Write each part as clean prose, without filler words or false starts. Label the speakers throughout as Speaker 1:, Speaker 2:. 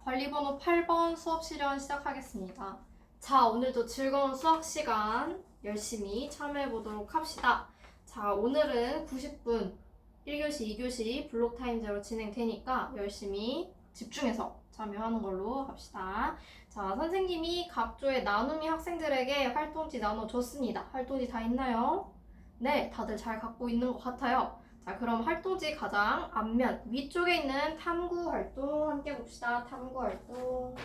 Speaker 1: 관리번호 8번 수업 실현 시작하겠습니다. 자, 오늘도 즐거운 수학 시간 열심히 참여해 보도록 합시다. 자, 오늘은 90분 1교시, 2교시 블록 타임제로 진행되니까 열심히 집중해서 참여하는 걸로 합시다. 자, 선생님이 각 조의 나눔이 학생들에게 활동지 나눠줬습니다. 활동지 다 있나요? 네, 다들 잘 갖고 있는 것 같아요. 자, 그럼 활동지 가장 앞면 위쪽에 있는 탐구 활동 함께 봅시다. 탐구 활동.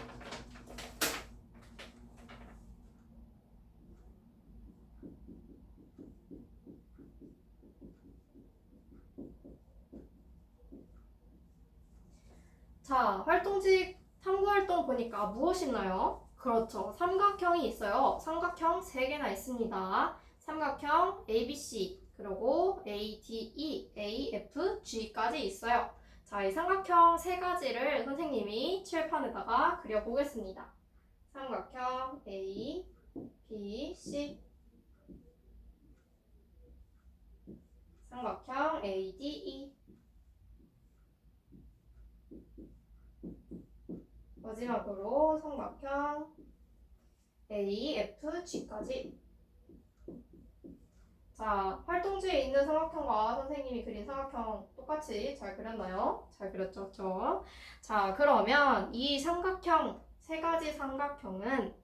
Speaker 1: 자, 활동지 탐구 활동 보니까 무엇이 있나요? 그렇죠. 삼각형이 있어요. 삼각형 3개나 있습니다. 삼각형 ABC, 그리고 ADE, AFG까지 있어요. 자, 이 삼각형 3가지를 선생님이 칠판에다가 그려보겠습니다. 삼각형 A, B, C, 삼각형 ADE, 마지막으로 삼각형 AFG까지. 자, 활동지에 있는 삼각형과 선생님이 그린 삼각형 똑같이 잘 그렸나요? 잘 그렸죠, 그렇죠? 자, 그러면 이 삼각형, 3가지 삼각형은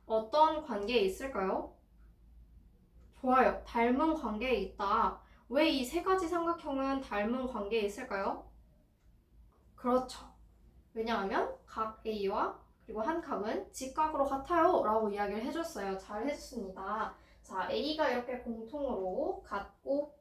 Speaker 1: 어떤 관계에 있을까요? 좋아요. 닮은 관계에 있다. 왜 이 3가지 삼각형은 닮은 관계에 있을까요? 그렇죠. 왜냐하면 각 A와 그리고 한 각은 직각으로 같아요 라고 이야기를 해줬어요. 잘 해줬습니다. 자, A가 이렇게 공통으로 같고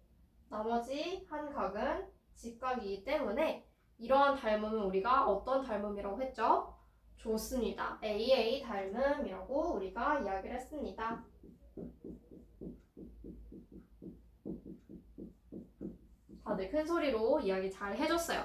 Speaker 1: 나머지 한 각은 직각이기 때문에 이러한 닮음은 우리가 어떤 닮음이라고 했죠? 좋습니다. AA 닮음이라고 우리가 이야기를 했습니다. 다들 큰 소리로 이야기 잘 해줬어요.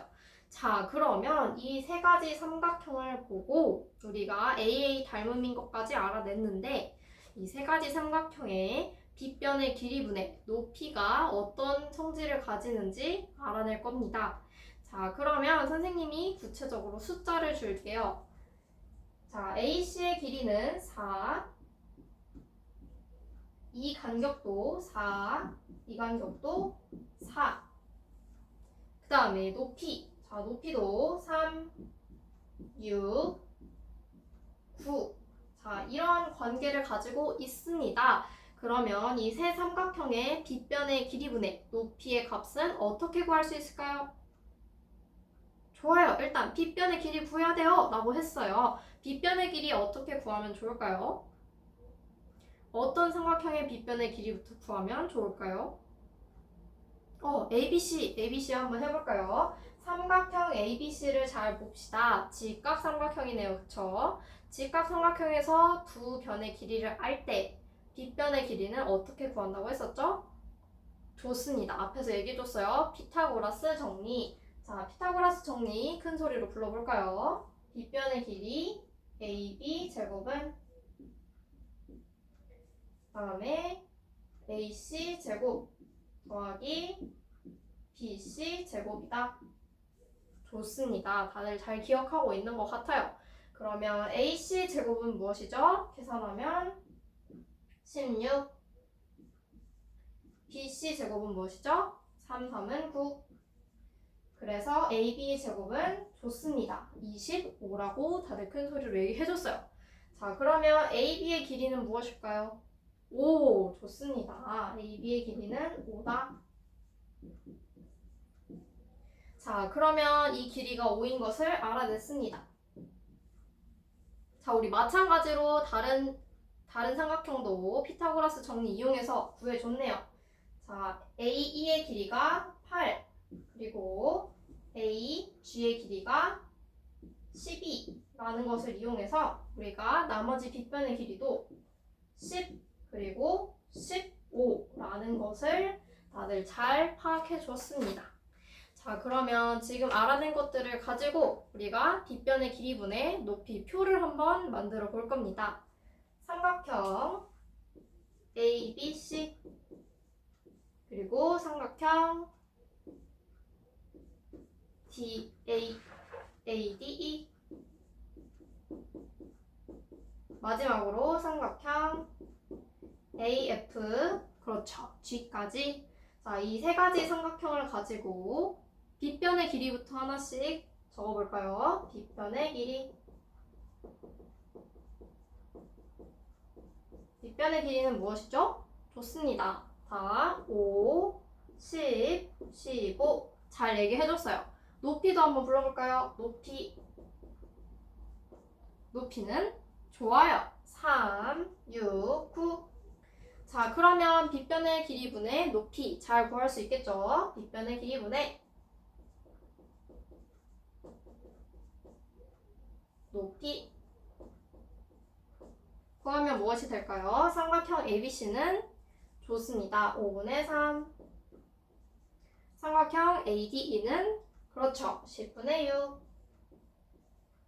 Speaker 1: 자, 그러면 이 3가지 삼각형을 보고 우리가 AA 닮음인 것까지 알아냈는데 이 3가지 삼각형의 빗변의 길이분의 높이가 어떤 성질을 가지는지 알아낼 겁니다. 자, 그러면 선생님이 구체적으로 숫자를 줄게요. 자, AC의 길이는 4, 이 간격도 4, 이 간격도 4. 그 다음에 높이. 자, 높이도 3, 6, 9. 자, 이런 관계를 가지고 있습니다. 그러면 이 세 삼각형의 빗변의 길이분의 높이의 값은 어떻게 구할 수 있을까요? 좋아요. 일단 빗변의 길이 구해야 돼요 라고 했어요. 빗변의 길이 어떻게 구하면 좋을까요? 어떤 삼각형의 빗변의 길이부터 구하면 좋을까요? ABC 한번 해볼까요? 삼각형 ABC를 잘 봅시다. 직각 삼각형이네요. 그쵸? 직각 삼각형에서 두 변의 길이를 알 때 빗변의 길이는 어떻게 구한다고 했었죠? 좋습니다. 앞에서 얘기해줬어요. 피타고라스 정리. 자, 피타고라스 정리 큰 소리로 불러볼까요? 빗변의 길이 AB 제곱은 다음에 AC 제곱 더하기 BC 제곱이다. 좋습니다. 다들 잘 기억하고 있는 것 같아요. 그러면 AC 제곱은 무엇이죠? 계산하면 16. BC 제곱은 무엇이죠? 3, 3은 9. 그래서 AB 제곱은 좋습니다. 25라고 다들 큰 소리로 얘기해줬어요. 자, 그러면 AB의 길이는 무엇일까요? 5. 좋습니다. AB의 길이는 5다. 자, 그러면 이 길이가 5인 것을 알아냈습니다. 자, 우리 마찬가지로 다른 삼각형도 피타고라스 정리 이용해서 구해줬네요. 자, AE의 길이가 8, 그리고 AG의 길이가 12라는 것을 이용해서 우리가 나머지 빗변의 길이도 10, 그리고 15라는 것을 다들 잘 파악해 줬습니다. 자, 그러면 지금 알아낸 것들을 가지고 우리가 빗변의 길이분의 높이 표를 한번 만들어 볼 겁니다. 삼각형 ABC 그리고 삼각형 ADE 마지막으로 삼각형 AF, 그렇죠. G까지. 자, 이 세 가지 삼각형을 가지고 빗변의 길이부터 하나씩 적어볼까요? 빗변의 길이. 빗변의 길이는 무엇이죠? 좋습니다. 자, 5, 10, 15. 잘 얘기해줬어요. 높이도 한번 불러볼까요? 높이. 높이는 좋아요. 3, 6, 9. 자, 그러면 빗변의 길이분의 높이 잘 구할 수 있겠죠? 빗변의 길이분의 높이 구하면 무엇이 될까요? 삼각형 ABC는 좋습니다. 5분의 3. 삼각형 ADE는 그렇죠. 10분의 6.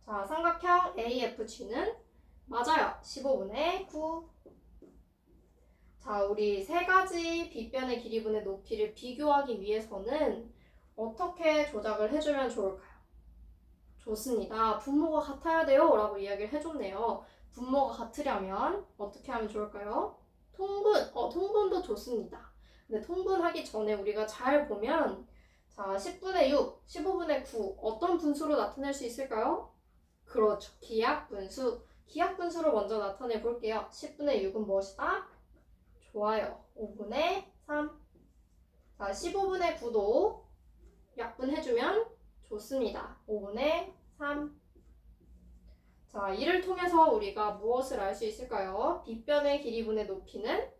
Speaker 1: 자, 삼각형 AFG는 맞아요. 15분의 9. 자, 우리 세 가지 빗변의 길이분의 높이를 비교하기 위해서는 어떻게 조작을 해주면 좋을까요? 좋습니다. 분모가 같아야 돼요 라고 이야기를 해줬네요. 분모가 같으려면 어떻게 하면 좋을까요? 통분! 통분도 좋습니다. 근데 통분하기 전에 우리가 잘 보면 자, 10분의 6, 15분의 9 어떤 분수로 나타낼 수 있을까요? 그렇죠. 기하분수. 기하분수로 먼저 나타내 볼게요. 10분의 6은 무엇이다? 좋아요. 5분의 3. 자, 15분의 9도 약분해주면 좋습니다. 5분의 3. 자, 이를 통해서 우리가 무엇을 알 수 있을까요? 빗변의 길이분의 높이는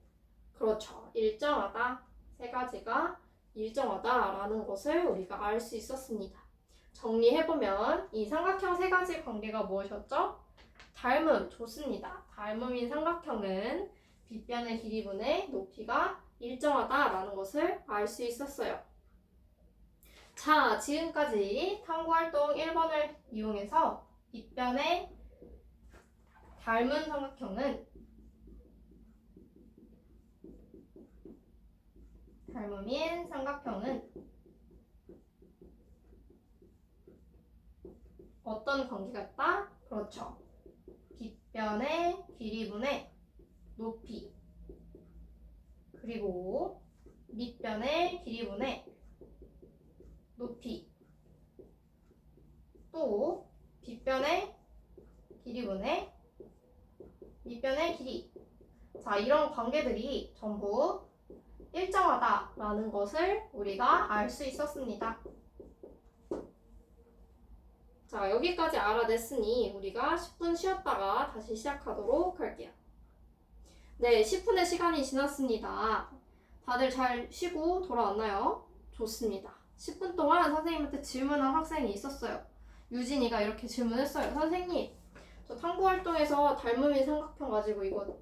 Speaker 1: 그렇죠. 일정하다. 세 가지가 일정하다라는 것을 우리가 알 수 있었습니다. 정리해보면 이 삼각형 세 가지 관계가 무엇이었죠? 닮음, 좋습니다. 닮음인 삼각형은 빗변의 길이분의 높이가 일정하다라는 것을 알 수 있었어요. 자, 지금까지 탐구활동 1번을 이용해서 빗변의 닮은 삼각형은 닮음인 삼각형은 어떤 관계가 있다? 그렇죠. 빗변의 길이분의 높이 그리고 밑변의 길이분의 높이 또 빗변의 길이분의 밑변의 길이. 자, 이런 관계들이 전부 일정하다라는 것을 우리가 알 수 있었습니다. 자, 여기까지 알아냈으니 우리가 10분 쉬었다가 다시 시작하도록 할게요. 네, 10분의 시간이 지났습니다. 다들 잘 쉬고 돌아왔나요? 좋습니다. 10분 동안 선생님한테 질문한 학생이 있었어요. 유진이가 이렇게 질문했어요. 선생님, 저 탐구활동에서 닮음인 삼각형 가지고 이거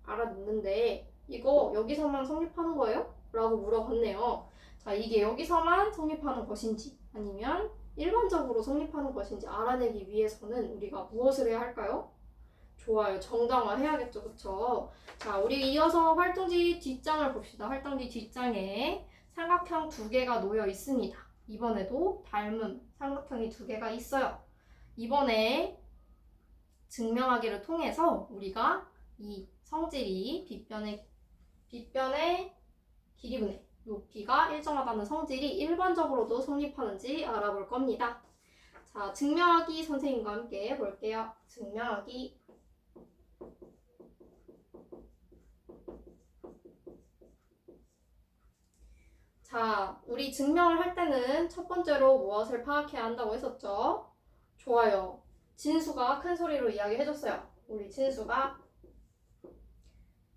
Speaker 1: 알아냈는데 이거 여기서만 성립하는 거예요? 라고 물어봤네요. 자, 이게 여기서만 성립하는 것인지 아니면 일반적으로 성립하는 것인지 알아내기 위해서는 우리가 무엇을 해야 할까요? 좋아요. 정당화 해야겠죠. 그쵸? 자, 우리 이어서 활동지 뒷장을 봅시다. 활동지 뒷장에 삼각형 두 개가 놓여 있습니다. 이번에도 닮음 삼각형이 두 개가 있어요. 이번에 증명하기를 통해서 우리가 이 성질이 빗변의 길이분의 높이가 일정하다는 성질이 일반적으로도 성립하는지 알아볼 겁니다. 자, 증명하기 선생님과 함께 볼게요. 증명하기. 자, 우리 증명을 할 때는 첫 번째로 무엇을 파악해야 한다고 했었죠? 좋아요. 진수가 큰 소리로 이야기해줬어요. 우리 진수가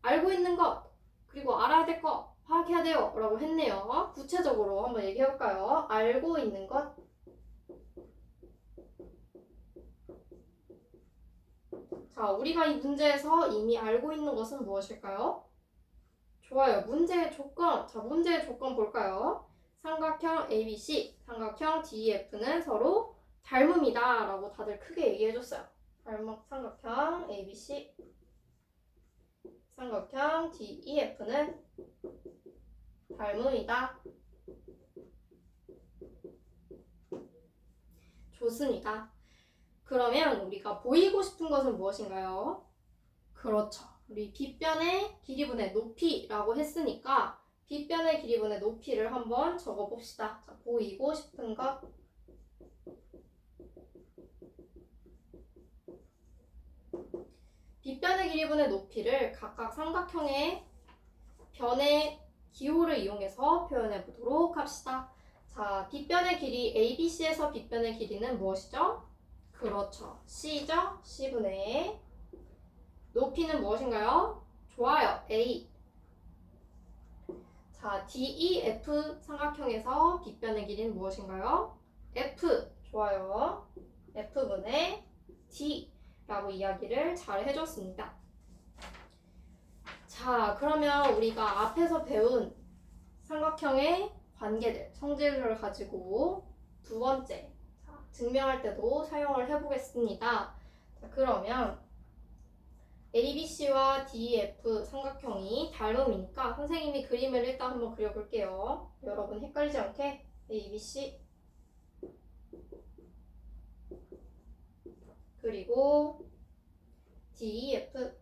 Speaker 1: 알고 있는 것, 그리고 알아야 될 것 파악해야 돼요 라고 했네요. 구체적으로 한번 얘기해볼까요? 알고 있는 것. 자, 우리가 이 문제에서 이미 알고 있는 것은 무엇일까요? 좋아요. 문제의 조건. 자, 문제의 조건 볼까요? 삼각형 ABC, 삼각형 DEF는 서로 닮음이다 라고 다들 크게 얘기해줬어요. 삼각형 ABC, 삼각형 DEF는 닮음이다. 좋습니다. 그러면 우리가 보이고 싶은 것은 무엇인가요? 그렇죠. 우리 빗변의 길이분의 높이라고 했으니까 빗변의 길이분의 높이를 한번 적어봅시다. 자, 보이고 싶은 것. 빗변의 길이분의 높이를 각각 삼각형의 변의 기호를 이용해서 표현해 보도록 합시다. 자, 빗변의 길이 ABC에서 빗변의 길이는 무엇이죠? 그렇죠. C죠? C분의 높이는 무엇인가요? 좋아요. A. 자, DEF 삼각형에서 빗변의 길이는 무엇인가요? F. 좋아요. F분의 D라고 이야기를 잘 해줬습니다. 자, 그러면 우리가 앞에서 배운 삼각형의 관계들, 성질을 가지고 두 번째, 자, 증명할 때도 사용을 해보겠습니다. 자, 그러면 ABC와 DEF 삼각형이 닮음이니까 선생님이 그림을 일단 한번 그려볼게요. 여러분 헷갈리지 않게 ABC 그리고 DEF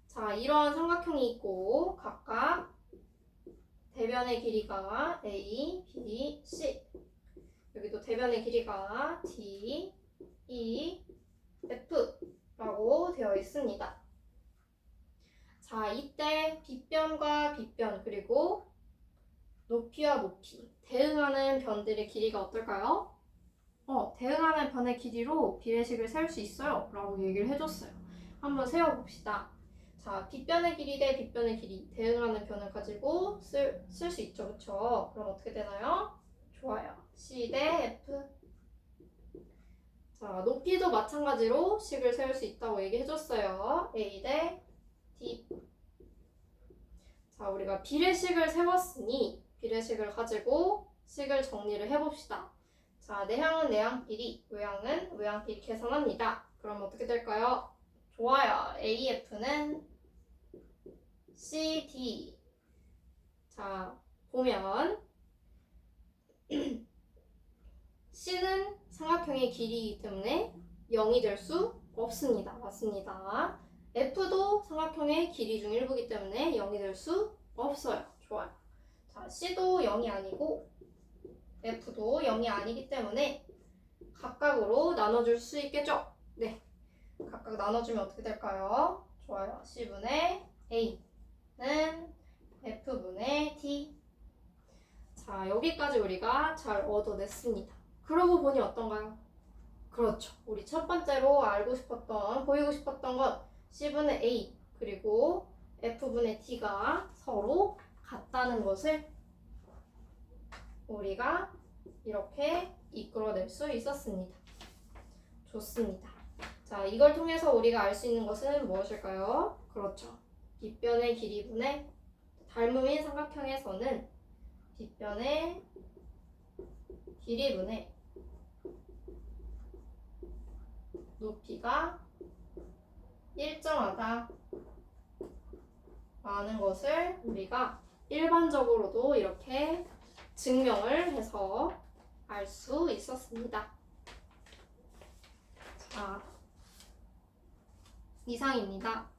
Speaker 1: 자, 이런 삼각형이 있고 각각 대변의 길이가 A, B, C 여기도 대변의 길이가 D, E, F라고 되어 있습니다. 자, 이때 빗변과 빗변 그리고 높이와 높이 대응하는 변들의 길이가 어떨까요? 대응하는 변의 길이로 비례식을 세울 수 있어요 라고 얘기를 해줬어요. 한번 세워봅시다. 자, 빗변의 길이 대 빗변의 길이 대응하는 변을 가지고 쓸 수 있죠. 그쵸? 그럼 어떻게 되나요? 좋아요. C 대 F. 자, 높이도 마찬가지로 식을 세울 수 있다고 얘기해줬어요. A 대 D. 자, 우리가 비례식을 세웠으니 비례식을 가지고 식을 정리를 해봅시다. 자, 내항은 내항끼리, 외항은 외항끼리 계산합니다. 그럼 어떻게 될까요? 좋아요. AF는 CD. 자, 보면 C는 삼각형의 길이이기 때문에 0이 될 수 없습니다. 맞습니다. F도 삼각형의 길이 중 일부이기 때문에 0이 될 수 없어요. 좋아요. 자, C도 0이 아니고 F도 0이 아니기 때문에 각각으로 나눠줄 수 있겠죠? 네. 각각 나눠주면 어떻게 될까요? 좋아요. C분의 A는 F분의 D. 자, 여기까지 우리가 잘 얻어냈습니다. 그러고 보니 어떤가요? 그렇죠. 우리 첫 번째로 알고 싶었던, 보이고 싶었던 건 C분의 A 그리고 F분의 D가 서로 같다는 것을 우리가 이렇게 이끌어낼 수 있었습니다. 좋습니다. 자, 이걸 통해서 우리가 알 수 있는 것은 무엇일까요? 그렇죠. 빗변의 길이분의 닮음인 삼각형에서는 빗변의 길이분의 높이가 일정하다 라는 것을 우리가 일반적으로도 이렇게 증명을 해서 알 수 있었습니다. 자, 이상입니다.